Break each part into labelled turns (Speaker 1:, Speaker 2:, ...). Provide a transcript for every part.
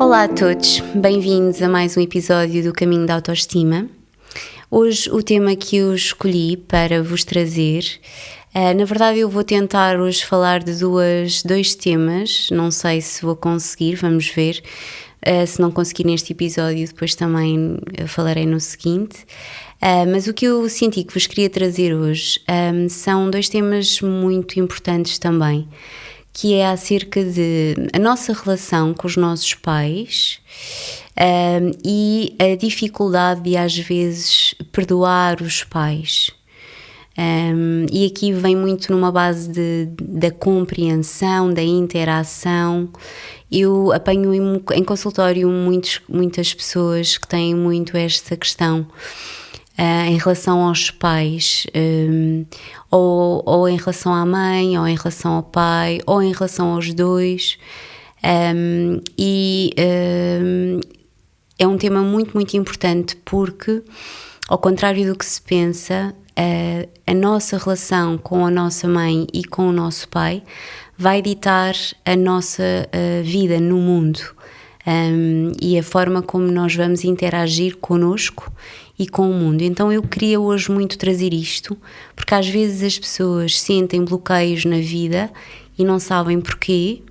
Speaker 1: Olá a todos, bem-vindos a mais um episódio do Caminho da Autoestima. Hoje o tema que eu escolhi para vos trazer, na verdade eu vou tentar hoje falar de dois temas, não sei se vou conseguir, vamos ver. Se não conseguir neste episódio, depois também falarei no seguinte. Mas o que eu senti que vos queria trazer hoje são dois temas muito importantes também, que é acerca de a nossa relação com os nossos pais e a dificuldade de às vezes perdoar os pais. E aqui vem muito numa base da compreensão, da interação. Eu apanho em consultório muitas pessoas que têm muito esta questão em relação aos pais, ou em relação à mãe, ou em relação ao pai, ou em relação aos dois. É um tema muito, muito importante porque, ao contrário do que se pensa, a nossa relação com a nossa mãe e com o nosso pai vai ditar a nossa vida no mundo, e a forma como nós vamos interagir connosco e com o mundo. Então eu queria hoje muito trazer isto, porque às vezes as pessoas sentem bloqueios na vida e não sabem porquê,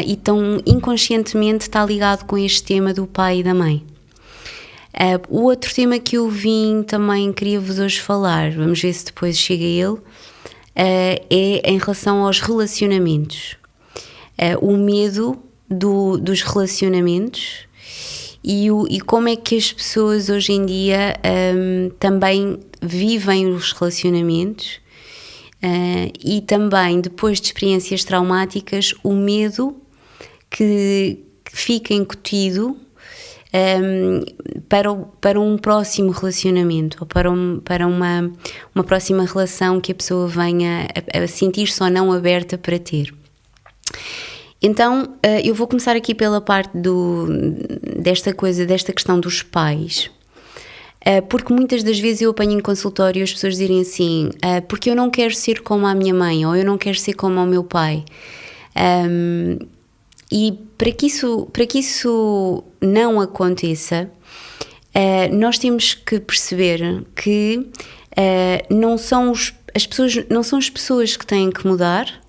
Speaker 1: e tão inconscientemente está ligado com este tema do pai e da mãe. O outro tema que eu também queria-vos hoje falar, vamos ver se depois chega a ele, é em relação aos relacionamentos. O medo dos relacionamentos e como é que as pessoas hoje em dia também vivem os relacionamentos, e também depois de experiências traumáticas, o medo que fica incutido para um próximo relacionamento, ou para uma próxima relação que a pessoa venha a sentir-se ou não aberta para ter. Então, eu vou começar aqui pela parte desta questão dos pais, porque muitas das vezes eu apanho em consultório as pessoas dizerem assim, porque eu não quero ser como a minha mãe, ou eu não quero ser como o meu pai. E para que isso não aconteça, nós temos que perceber que não são as pessoas que têm que mudar.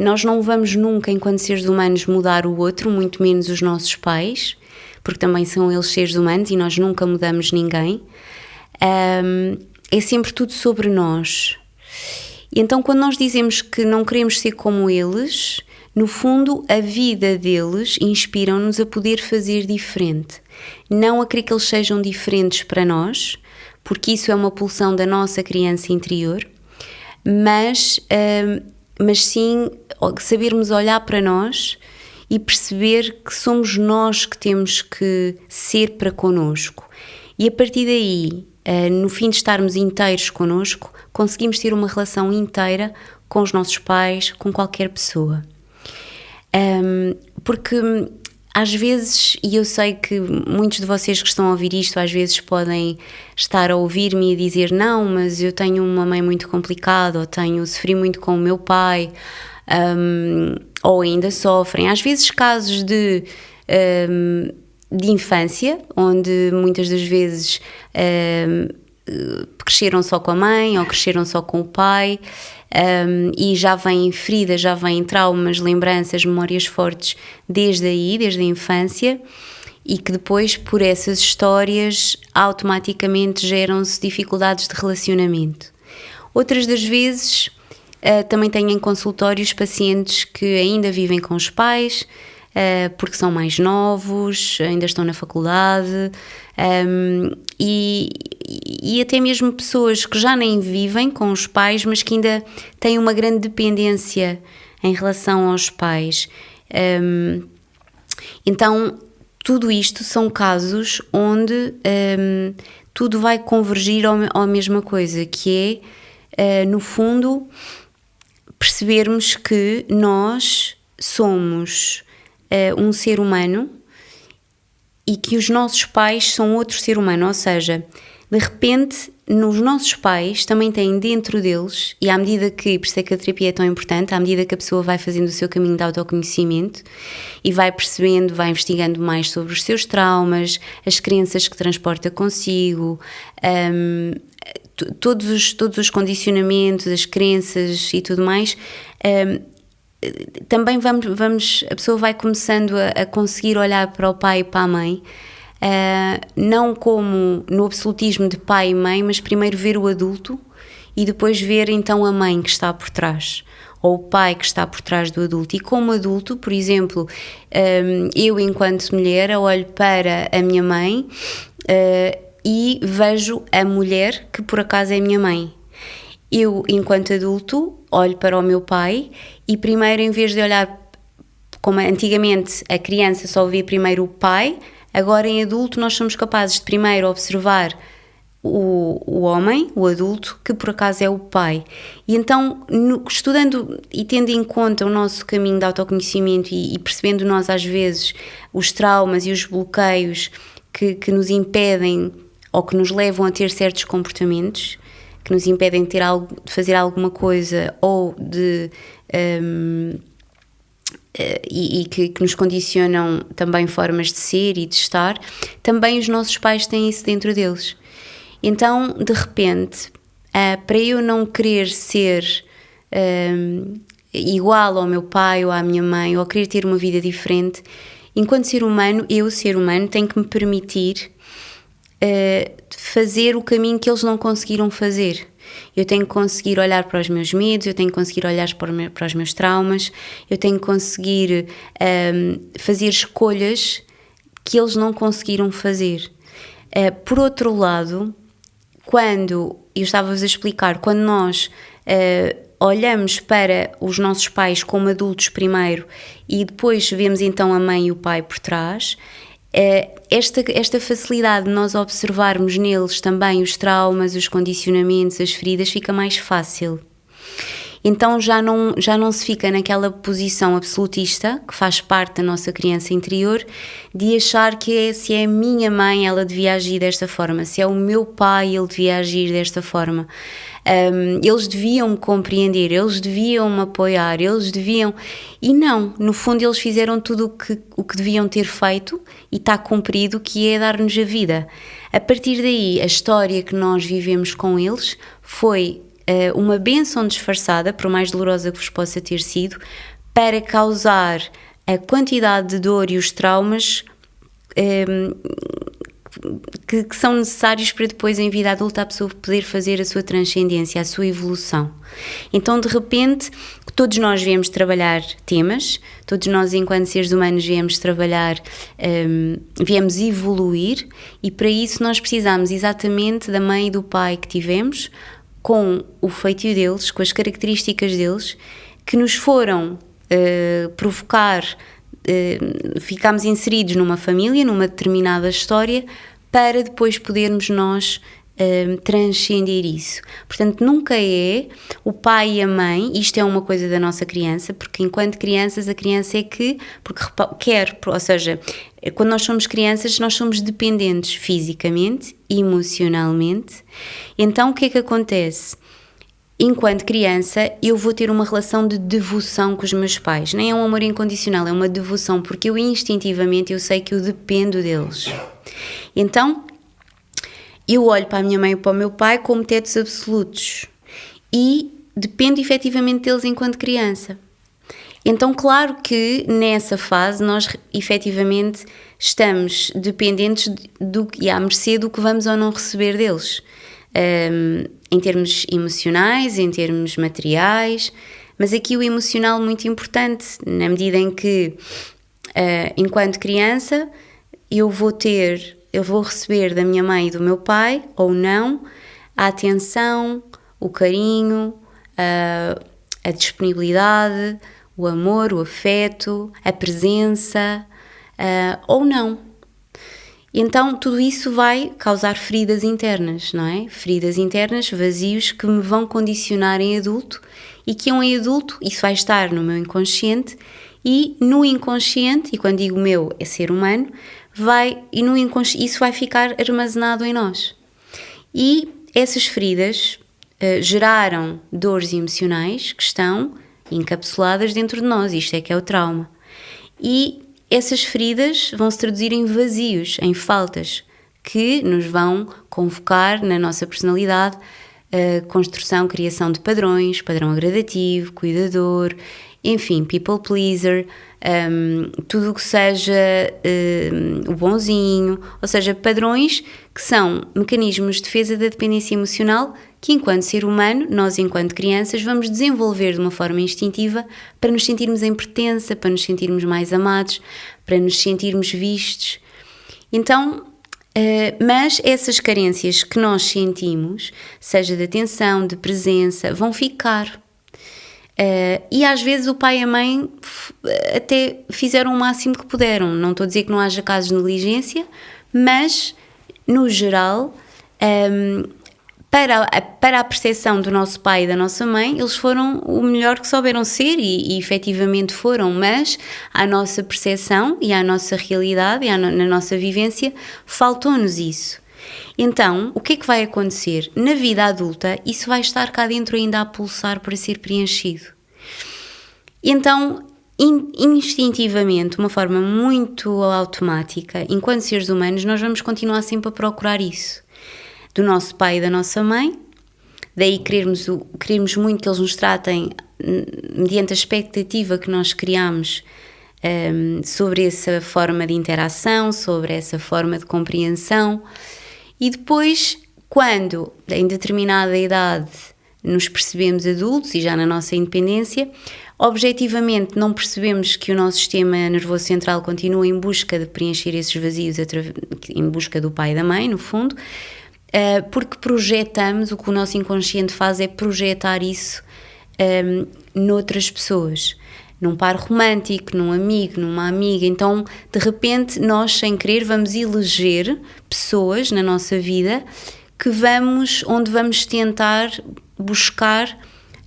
Speaker 1: Nós não vamos nunca, enquanto seres humanos, mudar o outro, muito menos os nossos pais, porque também são eles seres humanos e nós nunca mudamos ninguém. É sempre tudo sobre nós. E então, quando nós dizemos que não queremos ser como eles, no fundo, a vida deles inspiram-nos a poder fazer diferente. Não a querer que eles sejam diferentes para nós, porque isso é uma pulsão da nossa criança interior, mas sim sabermos olhar para nós e perceber que somos nós que temos que ser para connosco. E a partir daí, no fim de estarmos inteiros connosco, conseguimos ter uma relação inteira com os nossos pais, com qualquer pessoa. Porque às vezes, e eu sei que muitos de vocês que estão a ouvir isto às vezes podem estar a ouvir-me e a dizer não, mas eu tenho uma mãe muito complicada, ou sofri muito com o meu pai, ou ainda sofrem. Às vezes casos de infância, onde muitas das vezes cresceram só com a mãe ou cresceram só com o pai, e já vêm feridas, já vêm traumas, lembranças, memórias fortes desde a infância, e que depois, por essas histórias, automaticamente geram-se dificuldades de relacionamento. Outras das vezes, também tenho em consultórios pacientes que ainda vivem com os pais, porque são mais novos, ainda estão na faculdade, e até mesmo pessoas que já nem vivem com os pais, mas que ainda têm uma grande dependência em relação aos pais. Então, tudo isto são casos onde tudo vai convergir à mesma coisa, que é, no fundo, percebermos que nós somos um ser humano e que os nossos pais são outro ser humano, ou seja, de repente nos nossos pais também têm dentro deles, e à medida que, por isso é que a terapia é tão importante, à medida que a pessoa vai fazendo o seu caminho de autoconhecimento e vai percebendo, vai investigando mais sobre os seus traumas, as crenças que transporta consigo, todos os condicionamentos, as crenças e tudo mais, também a pessoa vai começando a conseguir olhar para o pai e para a mãe, não como no absolutismo de pai e mãe, mas primeiro ver o adulto e depois ver então a mãe que está por trás, ou o pai que está por trás do adulto. E como adulto, por exemplo, eu enquanto mulher olho para a minha mãe e vejo a mulher que por acaso é a minha mãe. Eu, enquanto adulto, olho para o meu pai e primeiro, em vez de olhar como antigamente a criança só via primeiro o pai, agora em adulto nós somos capazes de primeiro observar o homem, o adulto, que por acaso é o pai. E então, estudando e tendo em conta o nosso caminho de autoconhecimento e percebendo nós às vezes os traumas e os bloqueios que nos impedem ou que nos levam a ter certos comportamentos, que nos impedem de fazer alguma coisa ou de... e que nos condicionam também formas de ser e de estar, também os nossos pais têm isso dentro deles. Então, de repente, para eu não querer ser igual ao meu pai ou à minha mãe, ou querer ter uma vida diferente, enquanto ser humano, tenho que me permitir fazer o caminho que eles não conseguiram fazer. Eu tenho que conseguir olhar para os meus medos, eu tenho que conseguir olhar para os meus traumas, eu tenho que conseguir fazer escolhas que eles não conseguiram fazer. Por outro lado, quando eu estava-vos a explicar, quando nós olhamos para os nossos pais como adultos primeiro e depois vemos então a mãe e o pai por trás, esta facilidade de nós observarmos neles também os traumas, os condicionamentos, as feridas, fica mais fácil. Então já não se fica naquela posição absolutista, que faz parte da nossa criança interior, de achar que se é a minha mãe, ela devia agir desta forma, se é o meu pai, ele devia agir desta forma. Eles deviam me compreender, eles deviam me apoiar, eles deviam... E não, no fundo eles fizeram tudo o que deviam ter feito e está cumprido, que é dar-nos a vida. A partir daí, a história que nós vivemos com eles foi uma bênção disfarçada, por mais dolorosa que vos possa ter sido, para causar a quantidade de dor e os traumas que são necessários para depois, em vida adulta, a pessoa poder fazer a sua transcendência, a sua evolução. Então, de repente, todos nós viemos trabalhar temas, todos nós, enquanto seres humanos, viemos trabalhar, viemos evoluir, e para isso nós precisamos exatamente da mãe e do pai que tivemos, com o feitio deles, com as características deles, que nos foram provocar, ficámos inseridos numa família, numa determinada história, para depois podermos nós transcender isso. Portanto, nunca é o pai e a mãe, isto é uma coisa da nossa criança, porque enquanto crianças, a criança é que, porque quer, ou seja, quando nós somos crianças, nós somos dependentes fisicamente, emocionalmente. Então, o que é que acontece? Enquanto criança, eu vou ter uma relação de devoção com os meus pais. Nem é um amor incondicional, é uma devoção, porque eu instintivamente eu sei que eu dependo deles. Então, eu olho para a minha mãe e para o meu pai como tetos absolutos e dependo efetivamente deles enquanto criança. Então, claro que nessa fase nós efetivamente estamos dependentes e à mercê do que vamos ou não receber deles. Em termos emocionais, em termos materiais, mas aqui o emocional muito importante, na medida em que, enquanto criança, eu vou receber da minha mãe e do meu pai, ou não, a atenção, o carinho, a disponibilidade, o amor, o afeto, a presença, ou não. Então, tudo isso vai causar feridas internas, não é? Feridas internas, vazios que me vão condicionar em adulto e que em adulto isso vai estar no meu inconsciente e no inconsciente, e quando digo meu é ser humano, isso vai ficar armazenado em nós. E essas feridas geraram dores emocionais que estão encapsuladas dentro de nós. Isto é que é o trauma. E essas feridas vão se traduzir em vazios, em faltas, que nos vão convocar na nossa personalidade construção, criação de padrões, padrão agradativo, cuidador, enfim, people pleaser, tudo o que seja o bonzinho, ou seja, padrões que são mecanismos de defesa da dependência emocional que, enquanto ser humano, nós, enquanto crianças, vamos desenvolver de uma forma instintiva para nos sentirmos em pertença, para nos sentirmos mais amados, para nos sentirmos vistos. Então, mas essas carências que nós sentimos, seja de atenção, de presença, vão ficar. E às vezes o pai e a mãe até fizeram o máximo que puderam. Não estou a dizer que não haja casos de negligência, mas no geral, para a percepção do nosso pai e da nossa mãe, eles foram o melhor que souberam ser e efetivamente foram, mas à nossa percepção e à nossa realidade e na nossa vivência faltou-nos isso. Então, o que é que vai acontecer? Na vida adulta, isso vai estar cá dentro ainda a pulsar para ser preenchido. Então, instintivamente, uma forma muito automática, enquanto seres humanos, nós vamos continuar sempre a procurar isso. Do nosso pai e da nossa mãe, daí queremos muito que eles nos tratem mediante a expectativa que nós criamos sobre essa forma de interação, sobre essa forma de compreensão. E depois, quando em determinada idade nos percebemos adultos e já na nossa independência, objetivamente não percebemos que o nosso sistema nervoso central continua em busca de preencher esses vazios, em busca do pai e da mãe, no fundo, porque projetamos, o que o nosso inconsciente faz é projetar isso noutras pessoas, num par romântico, num amigo, numa amiga. Então, de repente, nós, sem querer, vamos eleger pessoas na nossa vida onde vamos tentar buscar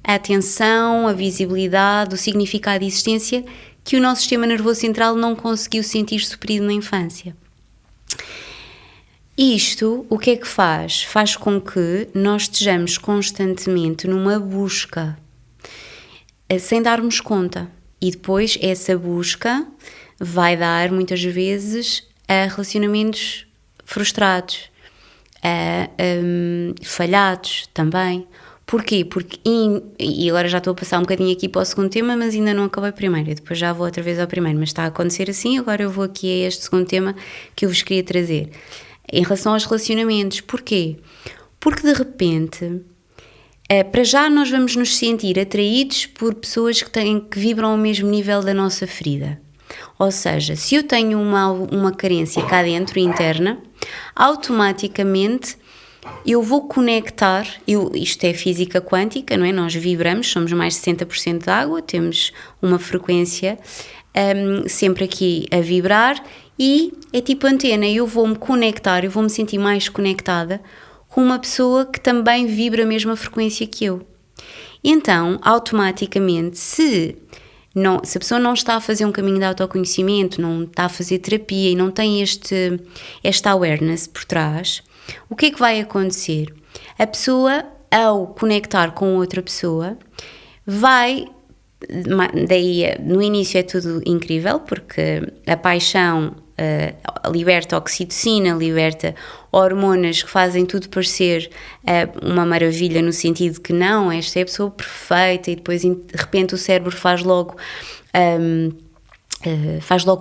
Speaker 1: a atenção, a visibilidade, o significado de existência que o nosso sistema nervoso central não conseguiu sentir suprido na infância. Isto, o que é que faz? Faz com que nós estejamos constantemente numa busca, sem darmos conta. E depois essa busca vai dar, muitas vezes, a relacionamentos frustrados, a falhados também. Porquê? Porque, e agora já estou a passar um bocadinho aqui para o segundo tema, mas ainda não acabei o primeiro. Eu depois já vou outra vez ao primeiro, mas está a acontecer assim, agora eu vou aqui a este segundo tema que eu vos queria trazer. Em relação aos relacionamentos, porquê? Porque de repente, para já nós vamos nos sentir atraídos por pessoas que vibram ao mesmo nível da nossa ferida. Ou seja, se eu tenho uma carência cá dentro, interna, automaticamente eu vou conectar, isto é física quântica, não é? Nós vibramos, somos mais de 60% de água, temos uma frequência sempre aqui a vibrar e é tipo antena, eu vou-me conectar, eu vou-me sentir mais conectada com uma pessoa que também vibra a mesma frequência que eu. Então, automaticamente, se a pessoa não está a fazer um caminho de autoconhecimento, não está a fazer terapia e não tem esta awareness por trás, o que é que vai acontecer? A pessoa, ao conectar com outra pessoa, daí no início é tudo incrível, porque a paixão liberta oxitocina, liberta hormonas que fazem tudo parecer uma maravilha, no sentido que não, esta é a pessoa perfeita, e depois de repente o cérebro faz logo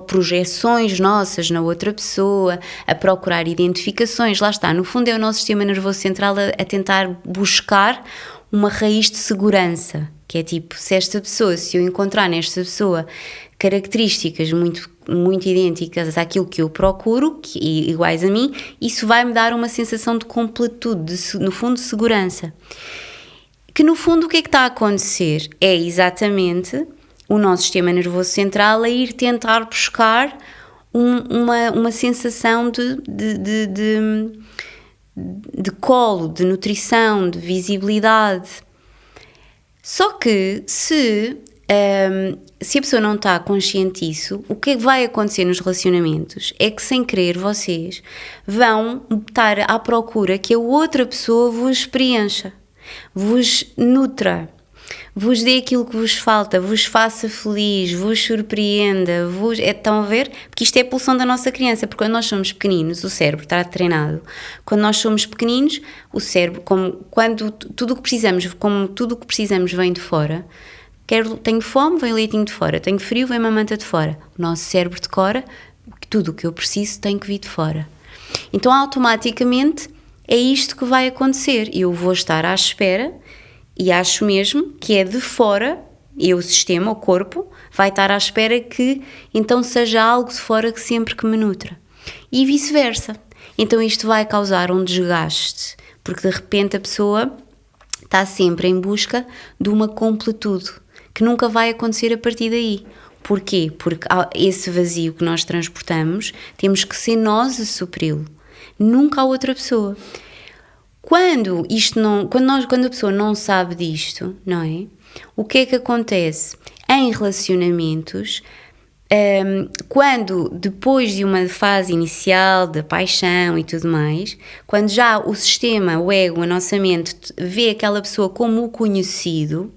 Speaker 1: projeções nossas na outra pessoa, a procurar identificações. Lá está, no fundo é o nosso sistema nervoso central a tentar buscar uma raiz de segurança, que é tipo, se eu encontrar nesta pessoa características muito, muito idênticas àquilo que eu procuro, iguais a mim, isso vai-me dar uma sensação de completude, no fundo, de segurança. Que no fundo o que é que está a acontecer? É exatamente o nosso sistema nervoso central a ir tentar buscar uma sensação de colo, de nutrição, de visibilidade. Só que se se a pessoa não está consciente disso, o que vai acontecer nos relacionamentos é que, sem querer, vocês vão estar à procura que a outra pessoa vos preencha, vos nutra, vos dê aquilo que vos falta, vos faça feliz, vos surpreenda, estão a ver? Porque isto é a pulsão da nossa criança, porque quando nós somos pequeninos, o cérebro está treinado. Quando nós somos pequeninos, o cérebro, quando tudo o que precisamos vem de fora. Tenho fome, vem leitinho de fora. Tenho frio, vem uma manta de fora. O nosso cérebro decora, tudo o que eu preciso tem que vir de fora. Então, automaticamente, é isto que vai acontecer. Eu vou estar à espera, e acho mesmo que é de fora, o sistema, o corpo, vai estar à espera que então seja algo de fora que sempre que me nutra. E vice-versa. Então, isto vai causar um desgaste, porque de repente a pessoa está sempre em busca de uma completude, que nunca vai acontecer a partir daí. Porquê? Porque esse vazio que nós transportamos, temos que ser nós a supri-lo, nunca a outra pessoa. Quando a pessoa não sabe disto, não é? O que é que acontece? Em relacionamentos, quando depois de uma fase inicial de paixão e tudo mais, quando já o sistema, o ego, a nossa mente vê aquela pessoa como o conhecido,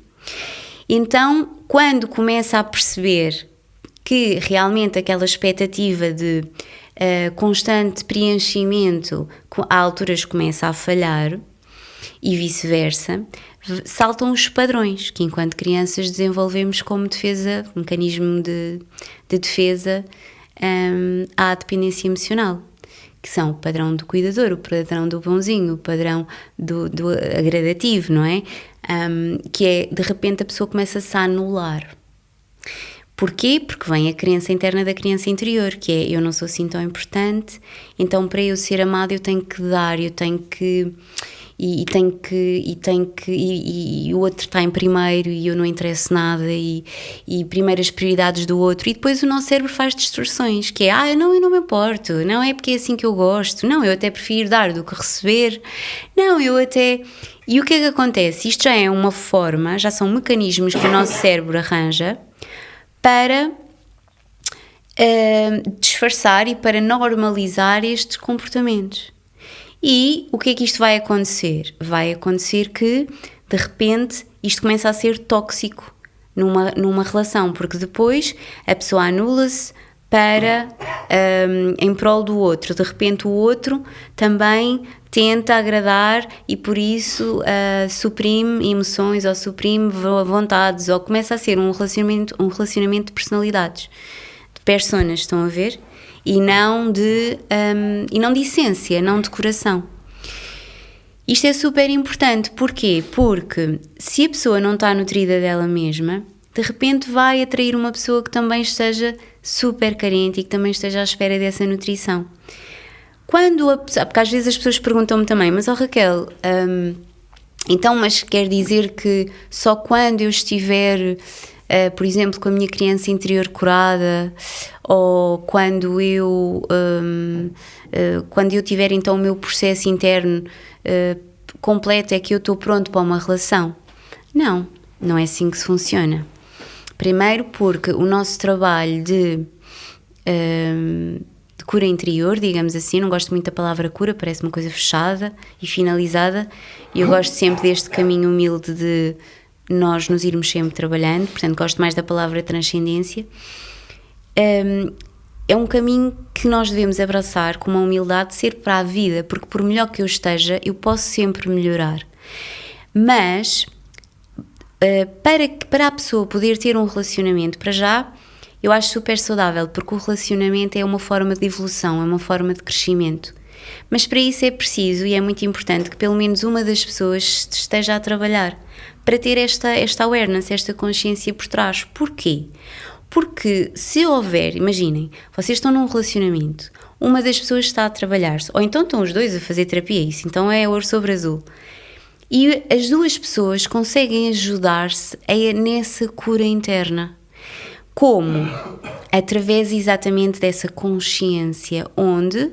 Speaker 1: então, quando começa a perceber que realmente aquela expectativa de constante preenchimento a alturas começa a falhar e vice-versa, saltam os padrões que enquanto crianças desenvolvemos como defesa, mecanismo de defesa à dependência emocional, que são o padrão do cuidador, o padrão do bonzinho, o padrão do agradativo, não é? Que é, de repente, a pessoa começa-se a anular. Porquê? Porque vem a crença interna da criança interior, que é, eu não sou assim tão importante, então para eu ser amada eu tenho que dar, eu tenho que... E o outro está em primeiro e eu não interesso nada e primeiro as prioridades do outro, e depois o nosso cérebro faz distorções, que é, eu não me importo, não é porque é assim que eu gosto, não, eu até prefiro dar do que receber, não, eu até... E o que é que acontece? Isto já é uma forma, já são mecanismos que o nosso cérebro arranja para disfarçar e para normalizar estes comportamentos. E o que é que isto vai acontecer? Vai acontecer que, de repente, isto começa a ser tóxico numa relação, porque depois a pessoa anula-se em prol do outro. De repente o outro também tenta agradar e por isso suprime emoções ou suprime vontades, ou começa a ser um relacionamento de personalidades, de personas, estão a ver? E não de essência, não de coração. Isto é super importante. Porquê? Porque se a pessoa não está nutrida dela mesma, de repente vai atrair uma pessoa que também esteja super carente e que também esteja à espera dessa nutrição. Porque às vezes as pessoas perguntam-me também, mas Raquel, então, mas quer dizer que só quando eu estiver... por exemplo, com a minha criança interior curada, ou quando eu tiver então o meu processo interno completo, é que eu estou pronto para uma relação? Não é assim que se funciona. Primeiro porque o nosso trabalho de cura interior, digamos assim, não gosto muito da palavra cura, parece uma coisa fechada e finalizada, e eu gosto sempre deste caminho humilde de nós nos irmos sempre trabalhando, portanto gosto mais da palavra transcendência. É um caminho que nós devemos abraçar com uma humildade de ser para a vida, porque por melhor que eu esteja, eu posso sempre melhorar. Mas para a pessoa poder ter um relacionamento, para já, eu acho super saudável, porque o relacionamento é uma forma de evolução, é uma forma de crescimento. Mas para isso é preciso e é muito importante que pelo menos uma das pessoas esteja a trabalhar para ter esta awareness, esta consciência por trás. Porquê? Porque se houver, imaginem, vocês estão num relacionamento, uma das pessoas está a trabalhar-se, ou então estão os dois a fazer terapia, isso então é ouro sobre azul, e as duas pessoas conseguem ajudar-se nessa cura interna. Como? Através exatamente dessa consciência onde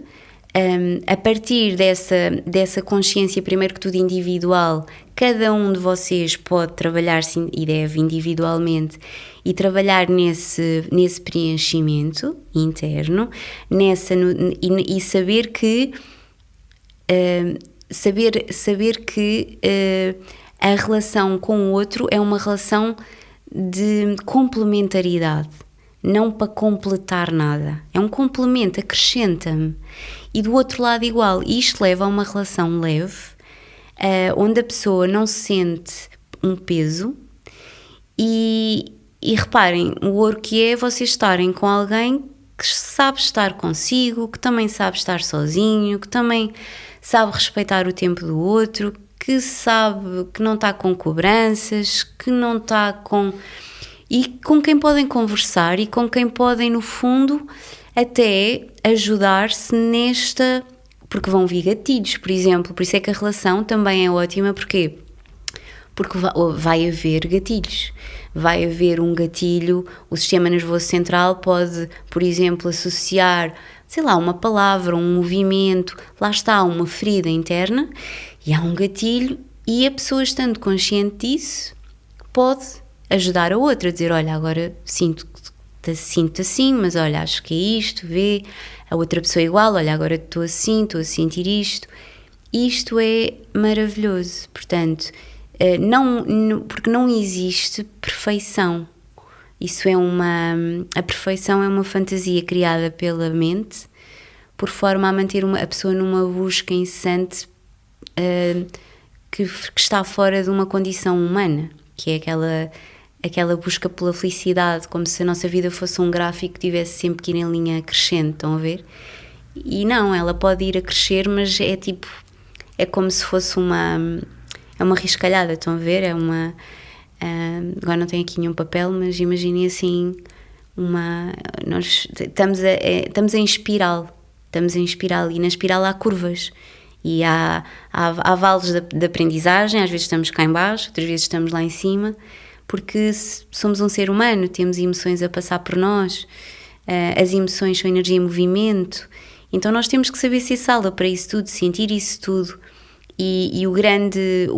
Speaker 1: A partir dessa consciência, primeiro que tudo individual, cada um de vocês pode trabalhar-se e deve individualmente e trabalhar nesse preenchimento interno, e saber que a relação com o outro é uma relação de complementaridade, não para completar nada, é um complemento, acrescenta-me. E do outro lado igual, e isto leva a uma relação leve, onde a pessoa não sente um peso e reparem, o ouro que é vocês estarem com alguém que sabe estar consigo, que também sabe estar sozinho, que também sabe respeitar o tempo do outro, que sabe que não está com cobranças, que não está com... e com quem podem conversar e com quem podem, no fundo, até ajudar-se nesta... porque vão vir gatilhos, por exemplo. Por isso é que a relação também é ótima. Porquê? Porque vai haver gatilhos. Vai haver um gatilho, o sistema nervoso central pode, por exemplo, associar, sei lá, uma palavra, um movimento, lá está, uma ferida interna, e há um gatilho, e a pessoa, estando consciente disso, pode ajudar a outra, a dizer, olha, agora sinto assim, mas olha, acho que é isto, vê, a outra pessoa é igual, olha, agora estou a sentir isto. Isto é maravilhoso, portanto, porque não existe perfeição. A perfeição é uma fantasia criada pela mente, por forma a manter a pessoa numa busca incessante que está fora de uma condição humana, que é aquela busca pela felicidade, como se a nossa vida fosse um gráfico que tivesse sempre que ir em linha crescente, estão a ver? E não, ela pode ir a crescer, mas é como se fosse uma riscalhada, estão a ver? Agora não tenho aqui nenhum papel, mas imaginem assim, nós estamos em espiral, e na espiral há curvas, e há vales de aprendizagem, às vezes estamos cá em baixo, outras vezes estamos lá em cima, porque somos um ser humano, temos emoções a passar por nós, as emoções são energia em movimento, então nós temos que saber ser sala para isso tudo, sentir isso tudo, e o grande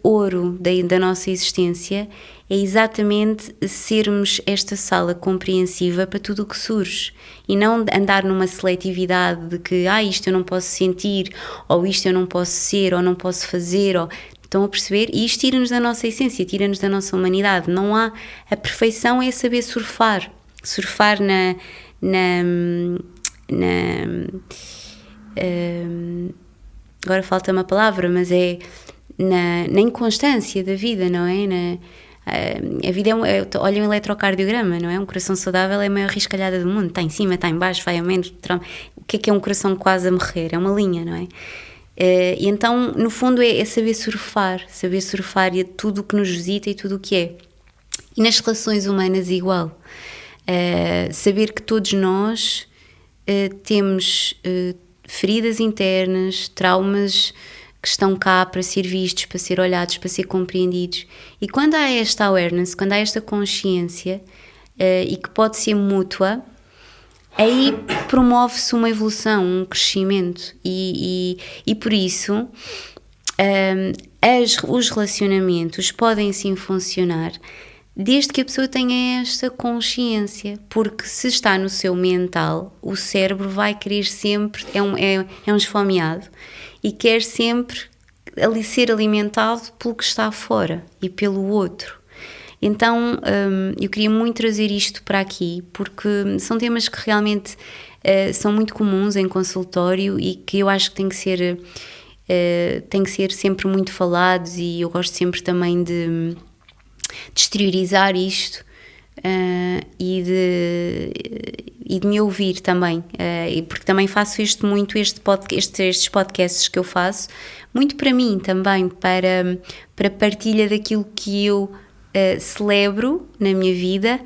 Speaker 1: ouro da nossa existência é exatamente sermos esta sala compreensiva para tudo o que surge e não andar numa seletividade de que isto eu não posso sentir, ou isto eu não posso ser, ou não posso fazer, estão a perceber? E isto tira-nos da nossa essência, tira-nos da nossa humanidade. Não há... A perfeição é saber surfar agora falta-me a palavra, mas é na inconstância da vida, não é? A vida olha um eletrocardiograma, não é? Um coração saudável é a maior riscalhada do mundo, está em cima, está em baixo, vai a menos. O que é um coração quase a morrer? É uma linha, não é? E então, no fundo, é saber surfar e tudo o que nos visita e tudo o que é. E nas relações humanas igual. Saber que todos nós temos feridas internas, traumas que estão cá para ser vistos, para ser olhados, para ser compreendidos. E quando há esta awareness, quando há esta consciência, e que pode ser mútua, aí promove-se uma evolução, um crescimento. E por isso, os relacionamentos podem sim funcionar desde que a pessoa tenha esta consciência, porque se está no seu mental, o cérebro vai querer sempre, é um esfomeado, e quer sempre ser alimentado pelo que está fora e pelo outro. Então eu queria muito trazer isto para aqui, porque são temas que realmente são muito comuns em consultório e que eu acho que têm que ser sempre muito falados, e eu gosto sempre também de exteriorizar isto e de me ouvir também, porque também faço estes podcasts que eu faço muito para mim também, para partilha daquilo que eu celebro na minha vida,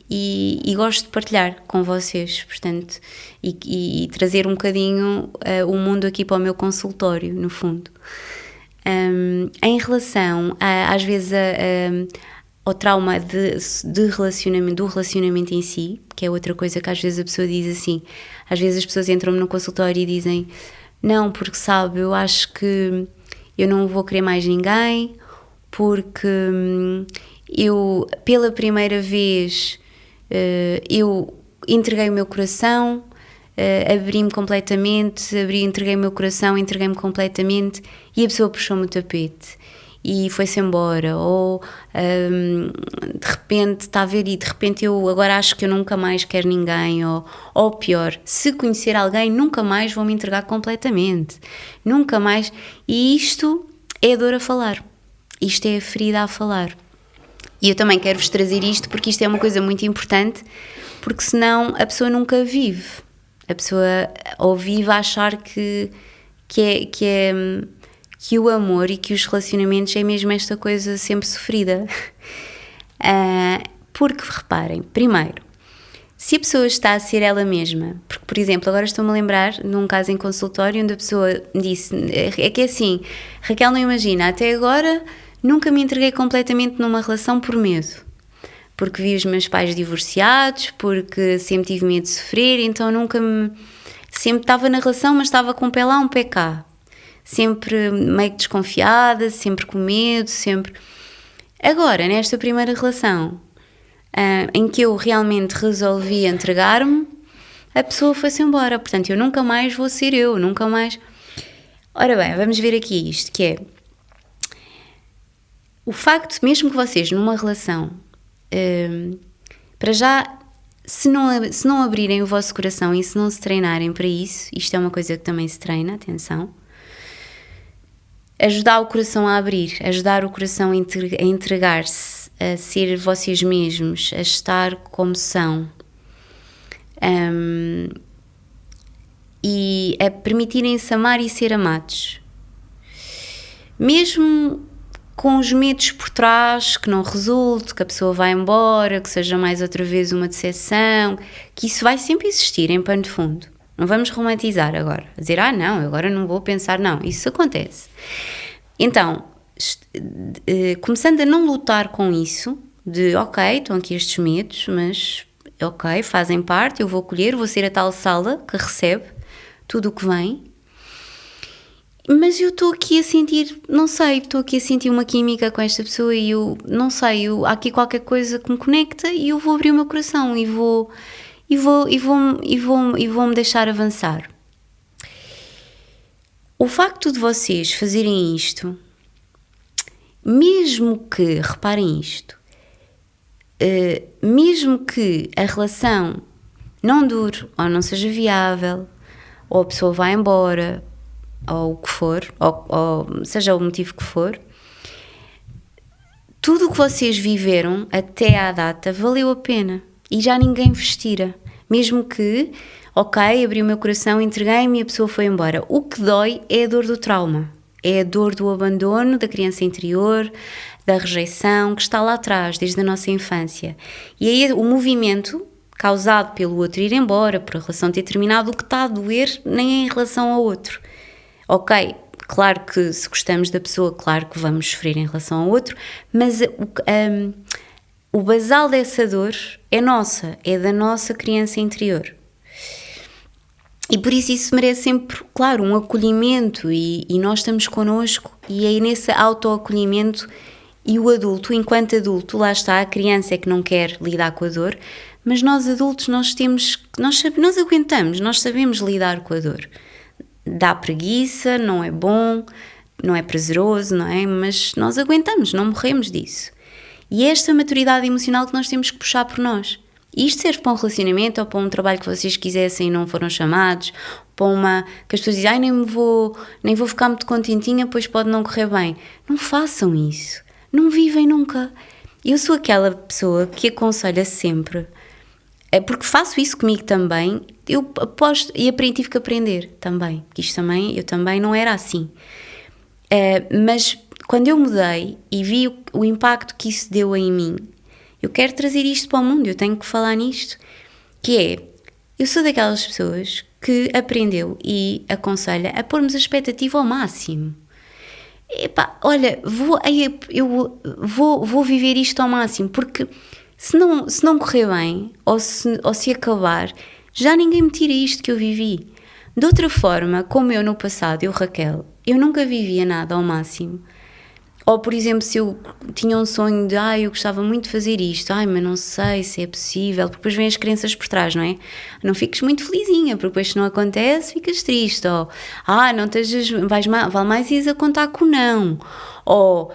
Speaker 1: e gosto de partilhar com vocês, portanto, e trazer um bocadinho o mundo aqui para o meu consultório, no fundo. Em relação às vezes ao trauma de relacionamento, do relacionamento em si, que é outra coisa que às vezes a pessoa diz assim, às vezes as pessoas entram no consultório e dizem, não, porque sabe, eu acho que eu não vou querer mais ninguém, porque eu, pela primeira vez, eu entreguei o meu coração, abri-me completamente, entreguei o meu coração, entreguei-me completamente e a pessoa puxou-me o tapete e foi-se embora, ou de repente, está a ver, e de repente eu agora acho que eu nunca mais quero ninguém, ou pior, se conhecer alguém nunca mais vou me entregar completamente, nunca mais, e isto é a dor a falar, isto é a ferida a falar. E eu também quero-vos trazer isto porque isto é uma coisa muito importante, porque senão a pessoa nunca vive, a pessoa ou vive a achar que o amor e que os relacionamentos é mesmo esta coisa sempre sofrida. Porque, reparem, primeiro, se a pessoa está a ser ela mesma, porque, por exemplo, agora estou-me a lembrar num caso em consultório onde a pessoa disse, é que é assim, Raquel, não imagina, até agora nunca me entreguei completamente numa relação por medo, porque vi os meus pais divorciados, porque sempre tive medo de sofrer, então sempre estava na relação, mas estava com um pé lá, um pé cá. Sempre meio que desconfiada, sempre com medo, sempre... Agora, nesta primeira relação, em que eu realmente resolvi entregar-me, a pessoa foi-se embora. Portanto, eu nunca mais vou ser eu, nunca mais... Ora bem, vamos ver aqui isto, que é... O facto, mesmo que vocês numa relação, para já, se não abrirem o vosso coração e se não se treinarem para isso, isto é uma coisa que também se treina, atenção, ajudar o coração a abrir, ajudar o coração a entregar-se, a ser vocês mesmos, a estar como são, e a permitirem-se amar e ser amados. Mesmo com os medos por trás, que não resulte, que a pessoa vá embora, que seja mais outra vez uma decepção, que isso vai sempre existir em pano de fundo. Não vamos romantizar agora, dizer, não, agora não vou pensar, não, isso acontece. Então, começando a não lutar com isso, de ok, estão aqui estes medos, mas ok, fazem parte, eu vou acolher, vou ser a tal sala que recebe tudo o que vem, mas eu estou aqui a sentir, não sei, estou aqui a sentir uma química com esta pessoa e eu não sei, há aqui qualquer coisa que me conecta e eu vou abrir o meu coração e vou-me deixar avançar. O facto de vocês fazerem isto, mesmo que, reparem isto, mesmo que a relação não dure ou não seja viável, ou a pessoa vá embora, ou o que for, ou seja o motivo que for, tudo o que vocês viveram até à data valeu a pena e já ninguém vos tira. Mesmo que, ok, abri o meu coração, entreguei-me e a pessoa foi embora. O que dói é a dor do trauma, é a dor do abandono da criança interior, da rejeição que está lá atrás, desde a nossa infância. E aí o movimento causado pelo outro ir embora, por a relação ter terminado, o que está a doer nem é em relação ao outro. Ok, claro que se gostamos da pessoa, claro que vamos sofrer em relação ao outro, mas o basal dessa dor é nossa, é da nossa criança interior. E por isso merece sempre, claro, um acolhimento e nós estamos connosco e é nesse autoacolhimento e o adulto, enquanto adulto, lá está, a criança é que não quer lidar com a dor, mas nós adultos, nós aguentamos, nós sabemos lidar com a dor. Dá preguiça, não é bom, não é prazeroso, não é? Mas nós aguentamos, não morremos disso. E é esta maturidade emocional que nós temos que puxar por nós. E isto serve para um relacionamento ou para um trabalho que vocês quisessem e não foram chamados, para que as pessoas dizem, nem vou ficar muito contentinha, pois pode não correr bem. Não façam isso. Não vivem nunca. Eu sou aquela pessoa que aconselha sempre, porque faço isso comigo também, eu aposto e tive que aprender também, porque isto também, eu também não era assim. Mas quando eu mudei e vi o impacto que isso deu em mim, eu quero trazer isto para o mundo, eu tenho que falar nisto, que é, eu sou daquelas pessoas que aprendeu e aconselha a pormos a expectativa ao máximo. epá, olha, eu vou viver isto ao máximo, porque se não correr bem, ou se acabar, já ninguém me tira isto que eu vivi. De outra forma, como eu no passado, eu Raquel, eu nunca vivia nada ao máximo. Ou, por exemplo, se eu tinha um sonho de, eu gostava muito de fazer isto, mas não sei se é possível, porque depois vêm as crenças por trás, não é? Não fiques muito felizinha, porque depois se não acontece, ficas triste. Ou, não estejas, vale mais ires a contar com o não. Ou,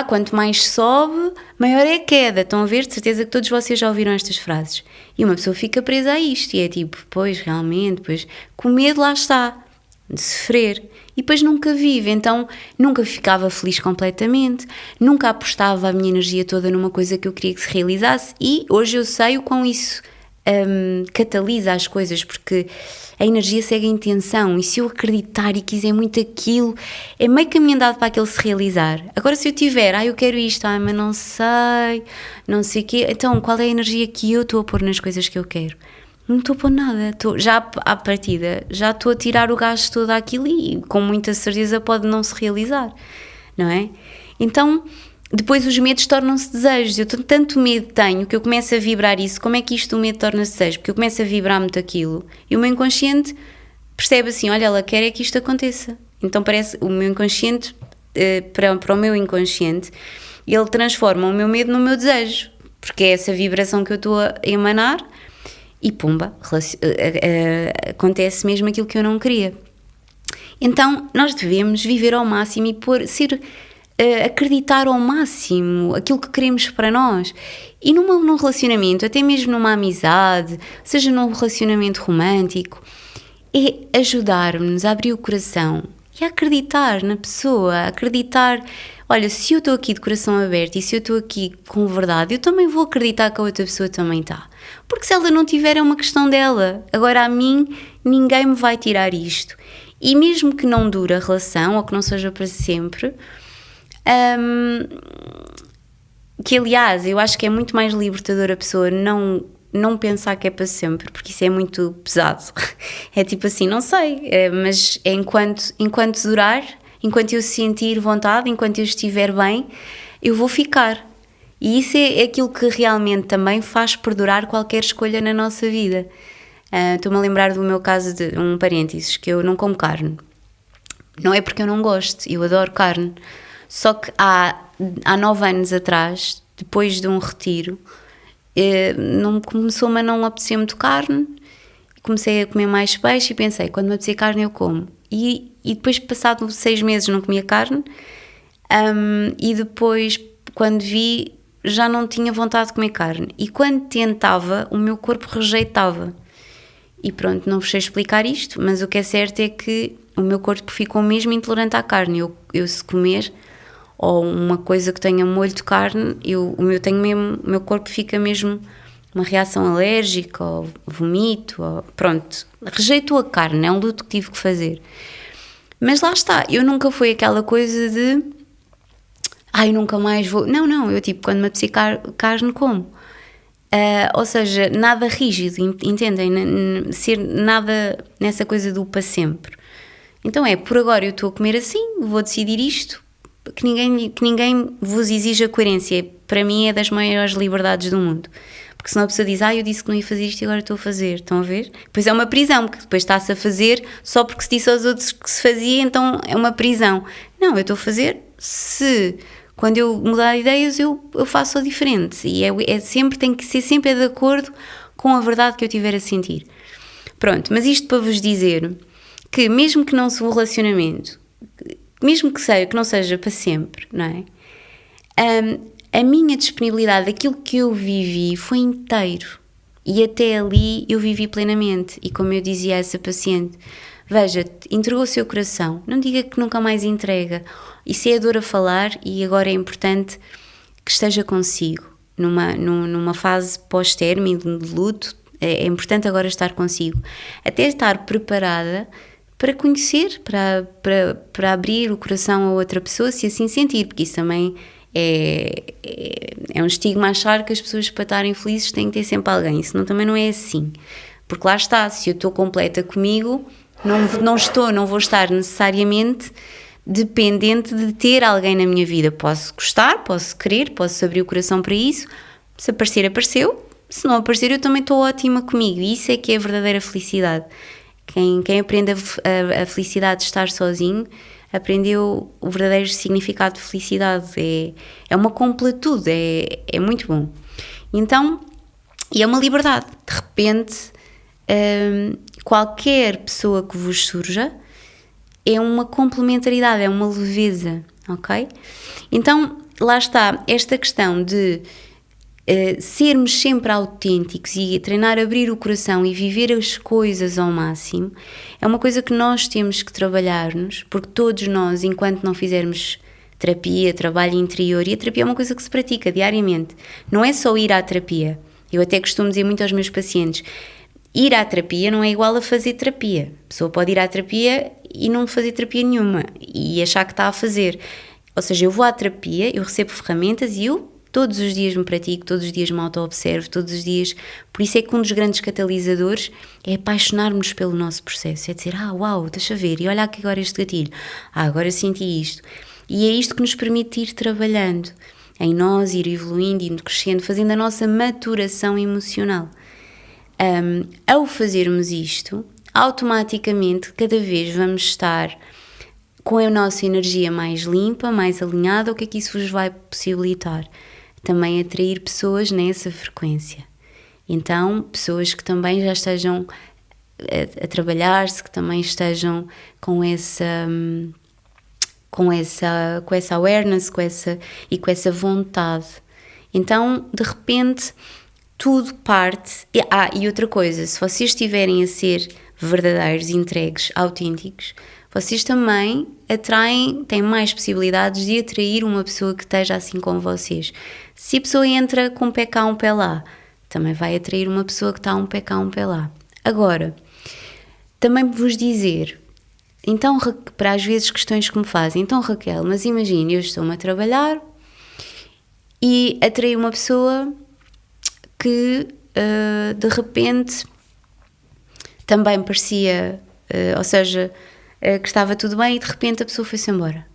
Speaker 1: quanto mais sobe, maior é a queda. Estão a ver? De certeza que todos vocês já ouviram estas frases. E uma pessoa fica presa a isto, e é tipo, pois, realmente, pois, com medo lá está, de sofrer. E depois nunca vive, então nunca ficava feliz completamente, nunca apostava a minha energia toda numa coisa que eu queria que se realizasse, e hoje eu sei o quão isso catalisa as coisas, porque a energia segue a intenção, e se eu acreditar e quiser muito aquilo, é meio caminho andado para aquele se realizar. Agora se eu tiver, eu quero isto, mas não sei o quê, então qual é a energia que eu estou a pôr nas coisas que eu quero? Não estou a pôr nada, já à partida, já estou a tirar o gás todo àquilo e com muita certeza pode não se realizar, não é? Então, depois os medos tornam-se desejos, eu tanto medo tenho que eu começo a vibrar isso. Como é que isto do medo torna-se desejo? Porque eu começo a vibrar muito aquilo e o meu inconsciente percebe assim, olha, ela quer é que isto aconteça. Então parece, o meu inconsciente, para o meu inconsciente, ele transforma o meu medo no meu desejo, porque é essa vibração que eu estou a emanar. E pumba, acontece mesmo aquilo que eu não queria. Então nós devemos viver ao máximo e acreditar ao máximo aquilo que queremos para nós. E num relacionamento, até mesmo numa amizade, seja num relacionamento romântico, é ajudar-nos a abrir o coração e a acreditar na pessoa, acreditar, olha, se eu estou aqui de coração aberto e se eu estou aqui com verdade, eu também vou acreditar que a outra pessoa também está. Porque se ela não tiver, é uma questão dela. Agora, a mim, ninguém me vai tirar isto. E mesmo que não dure a relação, ou que não seja para sempre, que aliás, eu acho que é muito mais libertador a pessoa não pensar que é para sempre, porque isso é muito pesado. É tipo assim, não sei, mas é enquanto durar, enquanto eu sentir vontade, enquanto eu estiver bem, eu vou ficar. E isso é aquilo que realmente também faz perdurar qualquer escolha na nossa vida. Estou-me a lembrar do meu caso, de um parênteses, que eu não como carne. Não é porque eu não gosto, eu adoro carne. Só que há 9 anos atrás, depois de um retiro, começou-me a não apetecer muito carne, comecei a comer mais peixe e pensei, quando me apetecer carne eu como. E depois, passado 6 meses, não comia carne, e depois, quando vi, já não tinha vontade de comer carne. E quando tentava, o meu corpo rejeitava. E pronto, não vos sei explicar isto, mas o que é certo é que o meu corpo ficou mesmo intolerante à carne. Eu se comer, ou uma coisa que tenha molho de carne, o meu corpo fica mesmo uma reação alérgica, ou vomito, ou pronto, rejeito a carne, é um luto que tive que fazer. Mas lá está, eu nunca fui aquela coisa de eu nunca mais vou. Não, eu tipo, quando me apetecer carne, como. Ou seja, nada rígido, entendem? Ser nada nessa coisa do para sempre. Então por agora eu estou a comer assim, vou decidir isto, que ninguém vos exija coerência. Para mim é das maiores liberdades do mundo. Porque senão a pessoa diz, eu disse que não ia fazer isto e agora estou a fazer. Estão a ver? Depois é uma prisão, porque depois está-se a fazer só porque se disse aos outros que se fazia, então é uma prisão. Não, eu estou a fazer quando eu mudar ideias, eu faço diferente. E tem que ser sempre de acordo com a verdade que eu tiver a sentir. Pronto, mas isto para vos dizer que mesmo que não seja um relacionamento, mesmo que não seja para sempre, não é? A minha disponibilidade, aquilo que eu vivi foi inteiro. E até ali eu vivi plenamente. E como eu dizia a essa paciente, veja, entregou o seu coração, não diga que nunca mais entrega. Isso é a dor a falar e agora é importante que esteja consigo. Numa fase pós-término de luto, é importante agora estar consigo. Até estar preparada para conhecer, para abrir o coração a outra pessoa, se assim sentir, porque isso também é um estigma achar que as pessoas para estarem felizes têm que ter sempre alguém. Isso também não é assim. Porque lá está, se eu estou completa comigo, não vou estar necessariamente dependente de ter alguém na minha vida. Posso gostar, posso querer, posso abrir o coração para isso. Se aparecer, apareceu. Se não aparecer, eu também estou ótima comigo. E isso é que é a verdadeira felicidade. Quem aprende a felicidade de estar sozinho, aprendeu o verdadeiro significado de felicidade. É uma completude, é muito bom. Então, e é uma liberdade. De repente, qualquer pessoa que vos surja é uma complementaridade, é uma leveza, ok? Então, lá está, esta questão de sermos sempre autênticos e treinar a abrir o coração e viver as coisas ao máximo é uma coisa que nós temos que trabalhar-nos, porque todos nós, enquanto não fizermos terapia, trabalho interior, e a terapia é uma coisa que se pratica diariamente, não é só ir à terapia. Eu até costumo dizer muito aos meus pacientes, ir à terapia não é igual a fazer terapia. A pessoa pode ir à terapia e não fazer terapia nenhuma e achar que está a fazer. Ou seja, eu vou à terapia, eu recebo ferramentas e eu todos os dias me pratico, todos os dias me auto-observo, todos os dias. Por isso é que um dos grandes catalisadores é apaixonarmos pelo nosso processo. É dizer, uau, deixa ver, e olha aqui agora este gatilho. Agora senti isto. E é isto que nos permite ir trabalhando em nós, ir evoluindo, indo crescendo, fazendo a nossa maturação emocional. Ao fazermos isto, automaticamente, cada vez vamos estar com a nossa energia mais limpa, mais alinhada. O que é que isso vos vai possibilitar? Também atrair pessoas nessa frequência. Então, pessoas que também já estejam a trabalhar-se, que também estejam com essa awareness, com essa vontade. Então, de repente, tudo parte. E outra coisa, se vocês estiverem a ser verdadeiros, entregues, autênticos, vocês também têm mais possibilidades de atrair uma pessoa que esteja assim com vocês. Se a pessoa entra com um pé cá, um pé lá, também vai atrair uma pessoa que está um pé cá, um pé lá. Agora, também vos dizer, então, para às vezes questões que me fazem, então Raquel, mas imagine, eu estou-me a trabalhar e atraí uma pessoa que de repente também parecia, ou seja, que estava tudo bem e de repente a pessoa foi-se embora.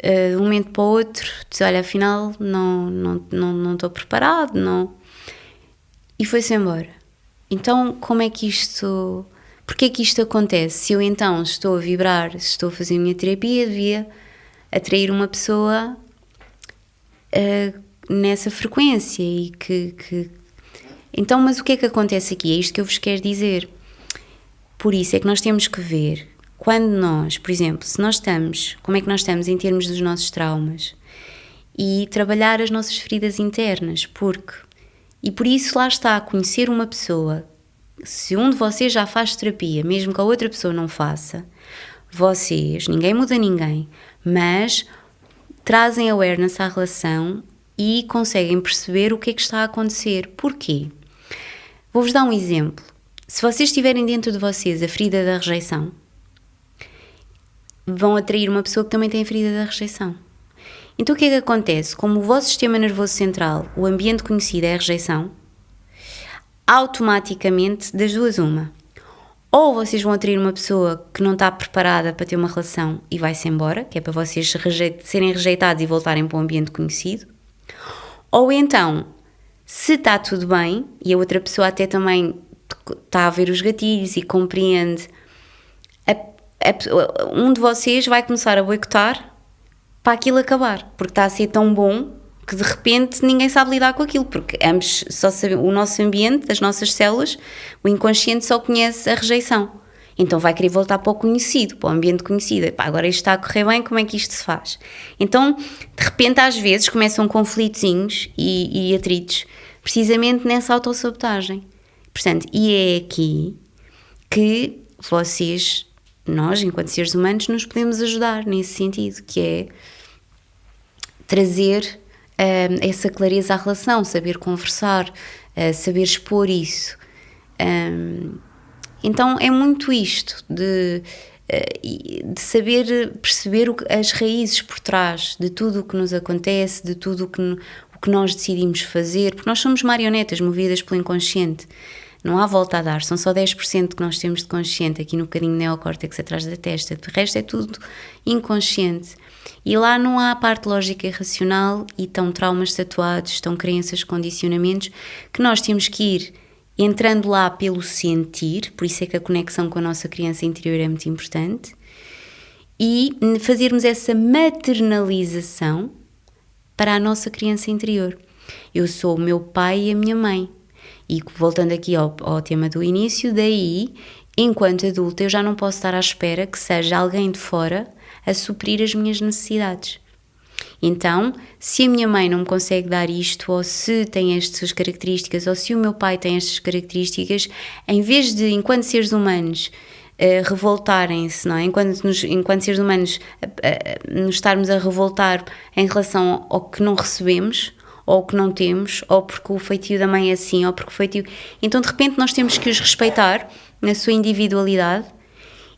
Speaker 1: De um momento para o outro, diz, olha, afinal não estou preparado, não. E foi-se embora. Então, como é que isto... Porquê é que isto acontece? Se eu então estou a vibrar, se estou a fazer a minha terapia, devia atrair uma pessoa nessa frequência e que... Então, mas o que é que acontece aqui? É isto que eu vos quero dizer. Por isso é que nós temos que ver, quando nós, por exemplo, se nós estamos, como é que nós estamos em termos dos nossos traumas e trabalhar as nossas feridas internas, e por isso lá está, conhecer uma pessoa, se um de vocês já faz terapia, mesmo que a outra pessoa não faça, ninguém muda ninguém, mas trazem awareness à relação e conseguem perceber o que é que está a acontecer. Porquê? Vou-vos dar um exemplo. Se vocês tiverem dentro de vocês a ferida da rejeição, vão atrair uma pessoa que também tem a ferida da rejeição. Então o que é que acontece? Como o vosso sistema nervoso central, o ambiente conhecido é a rejeição, automaticamente, das duas uma. Ou vocês vão atrair uma pessoa que não está preparada para ter uma relação e vai-se embora, que é para vocês serem rejeitados e voltarem para o ambiente conhecido. Ou então, se está tudo bem e a outra pessoa até também está a ver os gatilhos e compreende, um de vocês vai começar a boicotar para aquilo acabar, porque está a ser tão bom que de repente ninguém sabe lidar com aquilo, porque ambos só sabem, o nosso ambiente, as nossas células, o inconsciente só conhece a rejeição. Então vai querer voltar para o conhecido, para o ambiente conhecido. Epá, agora isto está a correr bem, como é que isto se faz? Então, de repente, às vezes, começam conflitozinhos e atritos, precisamente nessa autossabotagem. Portanto, e é aqui que nós, enquanto seres humanos, nos podemos ajudar nesse sentido, que é trazer essa clareza à relação, saber conversar, saber expor isso. Então é muito isto de saber perceber as raízes por trás de tudo o que nos acontece, de tudo o que nós decidimos fazer, porque nós somos marionetas movidas pelo inconsciente. Não há volta a dar, são só 10% que nós temos de consciente aqui no bocadinho neocórtex atrás da testa, de resto é tudo inconsciente. E lá não há a parte lógica e racional, e estão traumas tatuados, estão crenças, condicionamentos, que nós temos que ir entrando lá pelo sentir, por isso é que a conexão com a nossa criança interior é muito importante, e fazermos essa maternalização para a nossa criança interior. Eu sou o meu pai e a minha mãe. E voltando aqui ao tema do início, daí, enquanto adulta, eu já não posso estar à espera que seja alguém de fora a suprir as minhas necessidades. Então, se a minha mãe não me consegue dar isto, ou se tem estas características, ou se o meu pai tem estas características, em vez de, enquanto seres humanos, revoltarem-se, não é? Enquanto seres humanos nos estarmos a revoltar em relação ao que não recebemos, ou que não temos, ou porque o feitio da mãe é assim, ou porque o feitio... Então, de repente, nós temos que os respeitar na sua individualidade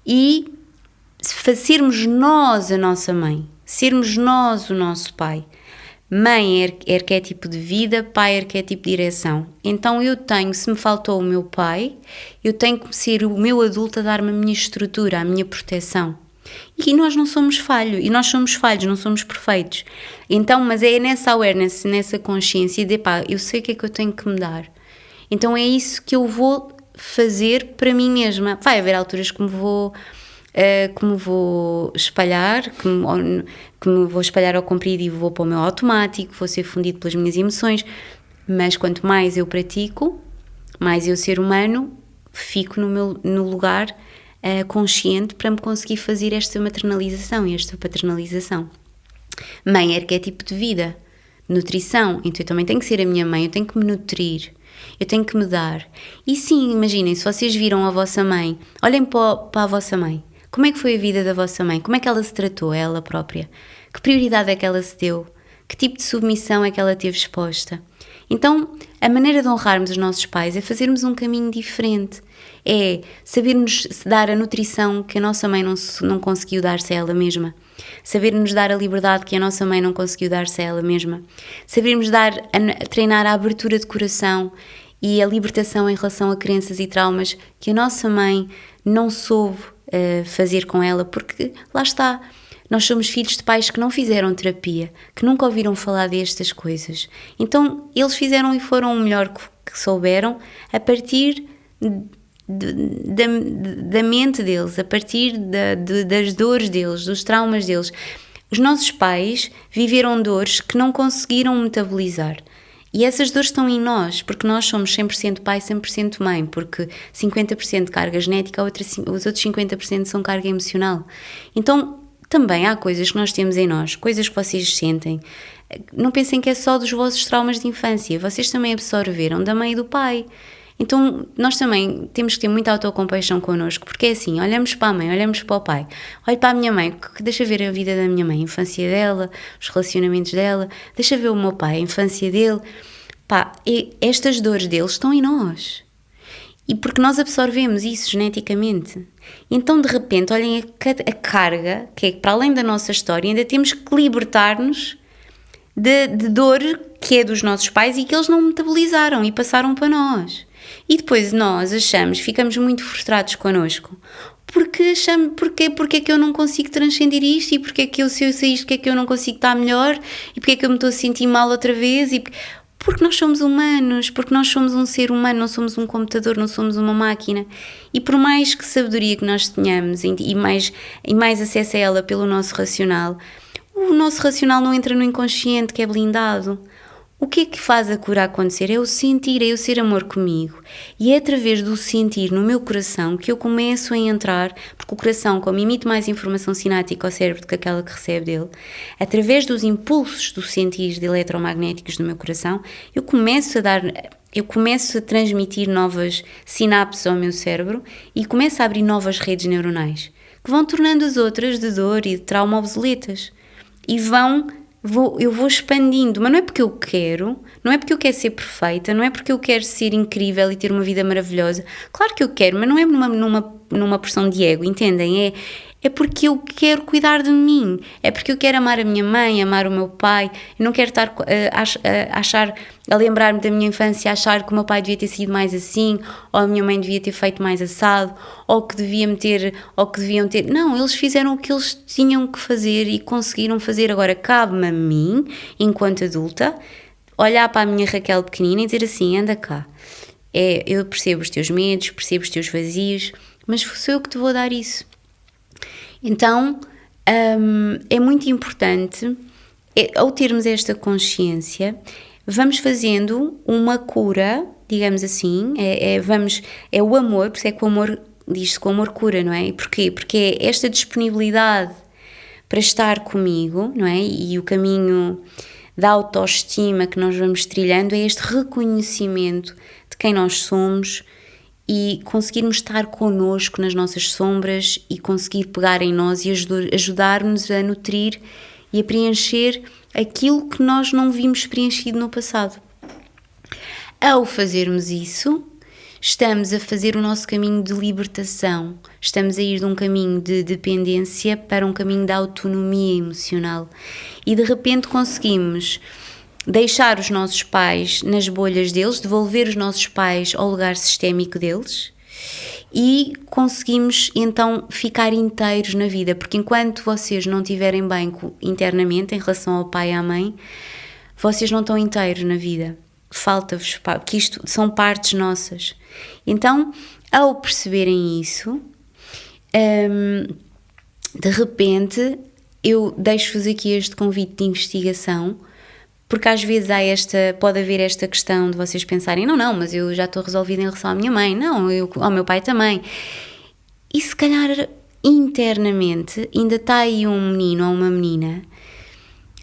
Speaker 1: e sermos nós a nossa mãe, sermos nós o nosso pai. Mãe é arquétipo de vida, pai é arquétipo de direção. Então, se me faltou o meu pai, eu tenho que ser o meu adulto a dar-me a minha estrutura, a minha proteção. E nós não somos falhos, e nós somos falhos, não somos perfeitos. Então, mas é nessa awareness, nessa consciência de, eu sei o que é que eu tenho que me dar. Então é isso que eu vou fazer para mim mesma. Vai haver alturas que me vou espalhar, que me vou espalhar ao comprido e vou para o meu automático, vou ser fundido pelas minhas emoções, mas quanto mais eu pratico, mais eu, ser humano, fico no lugar consciente para me conseguir fazer esta maternalização e esta paternalização. Mãe é arquétipo de vida, nutrição, então eu também tenho que ser a minha mãe, eu tenho que me nutrir, eu tenho que me dar. E sim, imaginem, se vocês viram a vossa mãe, olhem para a vossa mãe, como é que foi a vida da vossa mãe, como é que ela se tratou, ela própria, que prioridade é que ela se deu, que tipo de submissão é que ela teve exposta. Então, a maneira de honrarmos os nossos pais é fazermos um caminho diferente, é sabermos dar a nutrição que a nossa mãe não conseguiu dar-se a ela mesma, sabermos dar a liberdade que a nossa mãe não conseguiu dar-se a ela mesma, sabermos treinar a abertura de coração e a libertação em relação a crenças e traumas que a nossa mãe não soube fazer com ela, porque lá está, nós somos filhos de pais que não fizeram terapia, que nunca ouviram falar destas coisas. Então, eles fizeram e foram o melhor que souberam a partir da mente deles, a partir das dores deles, dos traumas deles. Os nossos pais viveram dores que não conseguiram metabolizar. E essas dores estão em nós, porque nós somos 100% pai, 100% mãe, porque 50% carga genética, os outros 50% são carga emocional. Então, também há coisas que nós temos em nós, coisas que vocês sentem. Não pensem que é só dos vossos traumas de infância, vocês também absorveram da mãe e do pai. Então, nós também temos que ter muita autocompaixão connosco, porque é assim, olhamos para a mãe, olhamos para o pai, olho para a minha mãe, deixa ver a vida da minha mãe, a infância dela, os relacionamentos dela, deixa ver o meu pai, a infância dele. E estas dores deles estão em nós. E porque nós absorvemos isso geneticamente. Então, de repente, olhem a carga, que é que para além da nossa história, ainda temos que libertar-nos de dor que é dos nossos pais e que eles não metabolizaram e passaram para nós. E depois nós ficamos muito frustrados connosco, porque é que eu não consigo transcender isto, e porque é que se eu sei isto, porque é que eu não consigo estar melhor, e porque é que eu me estou a sentir mal outra vez, porque nós somos humanos, porque nós somos um ser humano, não somos um computador, não somos uma máquina. E por mais que sabedoria que nós tenhamos e mais acesso a ela pelo nosso racional, o nosso racional não entra no inconsciente, que é blindado. O que é que faz a cura acontecer? É o sentir, é eu ser amor comigo. E é através do sentir no meu coração que eu começo a entrar, porque o coração, como emite mais informação sináptica ao cérebro do que aquela que recebe dele, através dos impulsos do sentir de eletromagnéticos do meu coração, eu começo a transmitir novas sinapses ao meu cérebro e começo a abrir novas redes neuronais, que vão tornando as outras de dor e de trauma obsoletas. E eu vou expandindo, mas não é porque eu quero, não é porque eu quero ser perfeita, não é porque eu quero ser incrível e ter uma vida maravilhosa. Claro que eu quero, mas não é numa porção de ego, entendem? é porque eu quero cuidar de mim, é porque eu quero amar a minha mãe, amar o meu pai, eu não quero estar a lembrar-me da minha infância, a achar que o meu pai devia ter sido mais assim, ou a minha mãe devia ter feito mais assado, ou que deviam ter, não, eles fizeram o que eles tinham que fazer e conseguiram fazer. Agora cabe-me a mim, enquanto adulta, olhar para a minha Raquel pequenina e dizer assim, anda cá, eu percebo os teus medos, percebo os teus vazios, mas sou eu que te vou dar isso. Então, é muito importante, ao termos esta consciência, vamos fazendo uma cura, digamos assim, é o amor, por isso é que o amor, diz-se que o amor cura, não é? E porquê? Porque é esta disponibilidade para estar comigo, não é? E o caminho da autoestima que nós vamos trilhando é este reconhecimento de quem nós somos, e conseguirmos estar connosco nas nossas sombras e conseguir pegar em nós e ajudar-nos a nutrir e a preencher aquilo que nós não vimos preenchido no passado. Ao fazermos isso, estamos a fazer o nosso caminho de libertação, estamos a ir de um caminho de dependência para um caminho de autonomia emocional e de repente conseguimos deixar os nossos pais nas bolhas deles, devolver os nossos pais ao lugar sistémico deles e conseguimos então ficar inteiros na vida, porque enquanto vocês não estiverem bem internamente em relação ao pai e à mãe, vocês não estão inteiros na vida, falta-vos, porque isto são partes nossas. Então, ao perceberem isso, de repente eu deixo-vos aqui este convite de investigação, porque às vezes pode haver esta questão de vocês pensarem, não, mas eu já estou resolvida em relação à minha mãe, não, ao meu pai também. E se calhar internamente ainda está aí um menino ou uma menina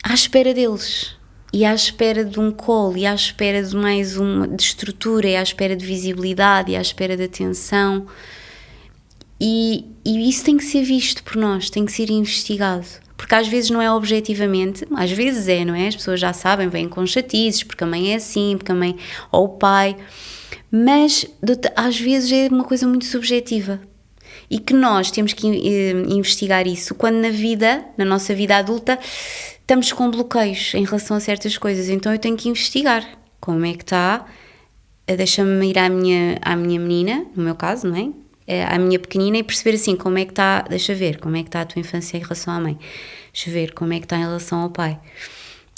Speaker 1: à espera deles, e à espera de um colo, e à espera de de estrutura, e à espera de visibilidade, e à espera de atenção. E isso tem que ser visto por nós, tem que ser investigado. Porque às vezes não é objetivamente, às vezes não é? As pessoas já sabem, vêm com chatices, porque a mãe é assim, porque a mãe ou o pai, mas às vezes é uma coisa muito subjetiva e que nós temos que investigar isso quando na nossa vida adulta, estamos com bloqueios em relação a certas coisas. Então eu tenho que investigar como é que está, deixa-me ir à minha menina, no meu caso, não é? À minha pequenina, e perceber assim, como é que está, deixa ver, como é que está a tua infância em relação à mãe, deixa ver como é que está em relação ao pai.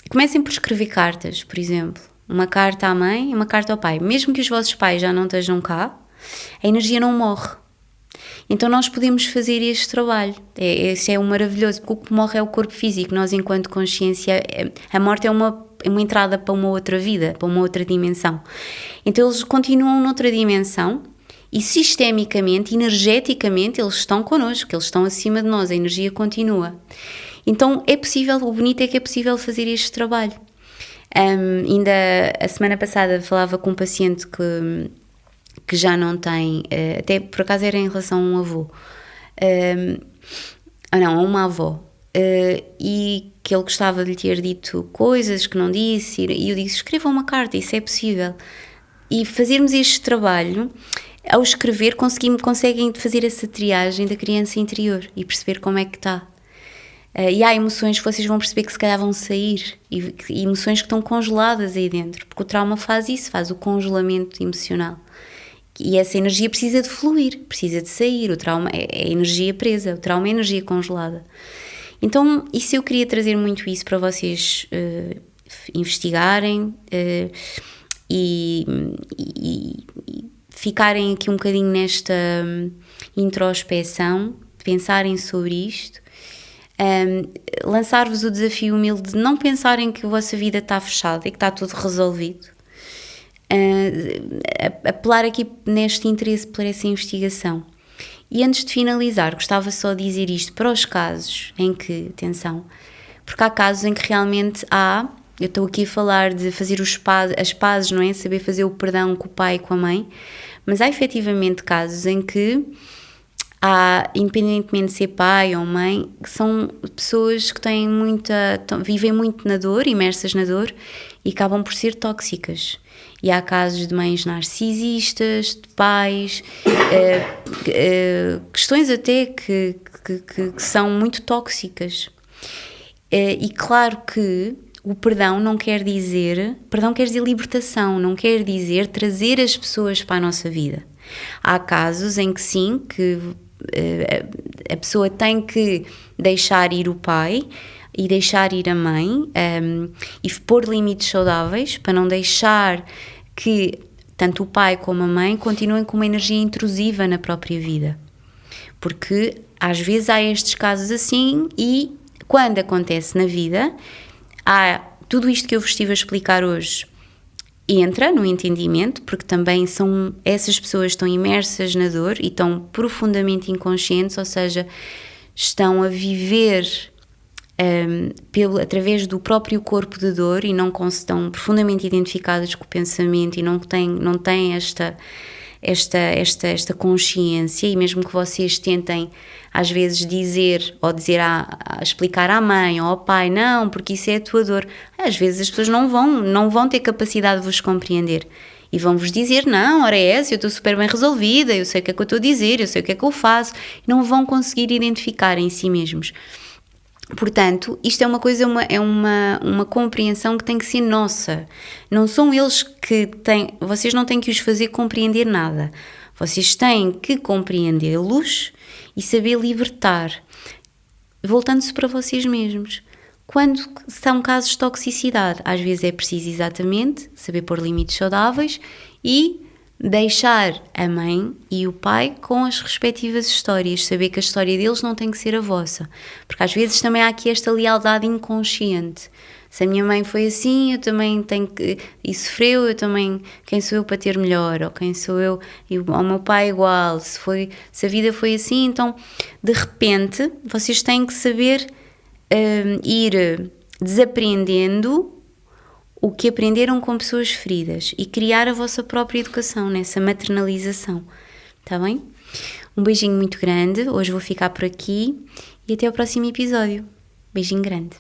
Speaker 1: Comecem por escrever cartas, por exemplo, uma carta à mãe e uma carta ao pai. Mesmo que os vossos pais já não estejam cá, a energia não morre. Então nós podemos fazer este trabalho, esse é o maravilhoso, porque o que morre é o corpo físico. Nós, enquanto consciência, a morte é uma entrada para uma outra vida, para uma outra dimensão. Então eles continuam noutra dimensão, e sistemicamente, energeticamente, eles estão connosco, eles estão acima de nós, a energia continua. Então é possível, o bonito é que é possível fazer este trabalho. Ainda a semana passada falava com um paciente que já não tem, até por acaso era em relação a um avô, a uma avó, e que ele gostava de lhe ter dito coisas que não disse, e eu disse, escreva uma carta, isso é possível. E fazermos este trabalho, ao escrever conseguem fazer essa triagem da criança interior e perceber como é que está. E há emoções que vocês vão perceber que se calhar vão sair, e emoções que estão congeladas aí dentro, porque o trauma faz isso, faz o congelamento emocional. E essa energia precisa de fluir, precisa de sair. O trauma é energia presa, o trauma é energia congelada. Então, isso eu queria trazer muito isso para vocês investigarem e ficarem aqui um bocadinho nesta introspeção, pensarem sobre isto, lançar-vos o desafio humilde de não pensarem que a vossa vida está fechada e que está tudo resolvido, apelar aqui neste interesse por essa investigação. E antes de finalizar, gostava só de dizer isto para os casos em que, atenção, porque há casos em que realmente eu estou aqui a falar de fazer as pazes, não é? Saber fazer o perdão com o pai e com a mãe, mas há efetivamente casos em que Há, independentemente de ser pai ou mãe, que são pessoas que têm vivem muito na dor, imersas na dor, e acabam por ser tóxicas. E há casos de mães narcisistas, de pais, questões até que são muito tóxicas. E claro que o perdão não quer dizer... Perdão quer dizer libertação, não quer dizer trazer as pessoas para a nossa vida. Há casos em que sim, que a pessoa tem que deixar ir o pai e deixar ir a mãe, e pôr limites saudáveis para não deixar que tanto o pai como a mãe continuem com uma energia intrusiva na própria vida. Porque às vezes há estes casos assim, e quando acontece na vida, há tudo isto que eu vos estive a explicar hoje entra no entendimento, porque também essas pessoas estão imersas na dor e estão profundamente inconscientes, ou seja, estão a viver através do próprio corpo de dor e não estão profundamente identificadas com o pensamento e não têm esta consciência, e mesmo que vocês tentem às vezes dizer explicar à mãe ou ao pai, não, porque isso é a tua dor, às vezes as pessoas não vão ter capacidade de vos compreender e vão-vos dizer, não, ora é essa, eu estou super bem resolvida, eu sei o que é que eu estou a dizer, eu sei o que é que eu faço, e não vão conseguir identificar em si mesmos. Portanto, isto é uma coisa, uma compreensão que tem que ser nossa. Não são eles que têm... Vocês não têm que os fazer compreender nada. Vocês têm que compreendê-los e saber libertar. Voltando-se para vocês mesmos. Quando são casos de toxicidade, às vezes é preciso exatamente saber pôr limites saudáveis e deixar a mãe e o pai com as respectivas histórias, saber que a história deles não tem que ser a vossa, porque às vezes também há aqui esta lealdade inconsciente. Se a minha mãe foi assim, eu também tenho que... E sofreu, eu também... Quem sou eu para ter melhor? Ou quem sou eu? E o meu pai é igual. Se a vida foi assim, então, de repente, vocês têm que saber ir desaprendendo o que aprenderam com pessoas feridas e criar a vossa própria educação nessa maternalização, está bem? Um beijinho muito grande, hoje vou ficar por aqui e até ao próximo episódio. Beijinho grande.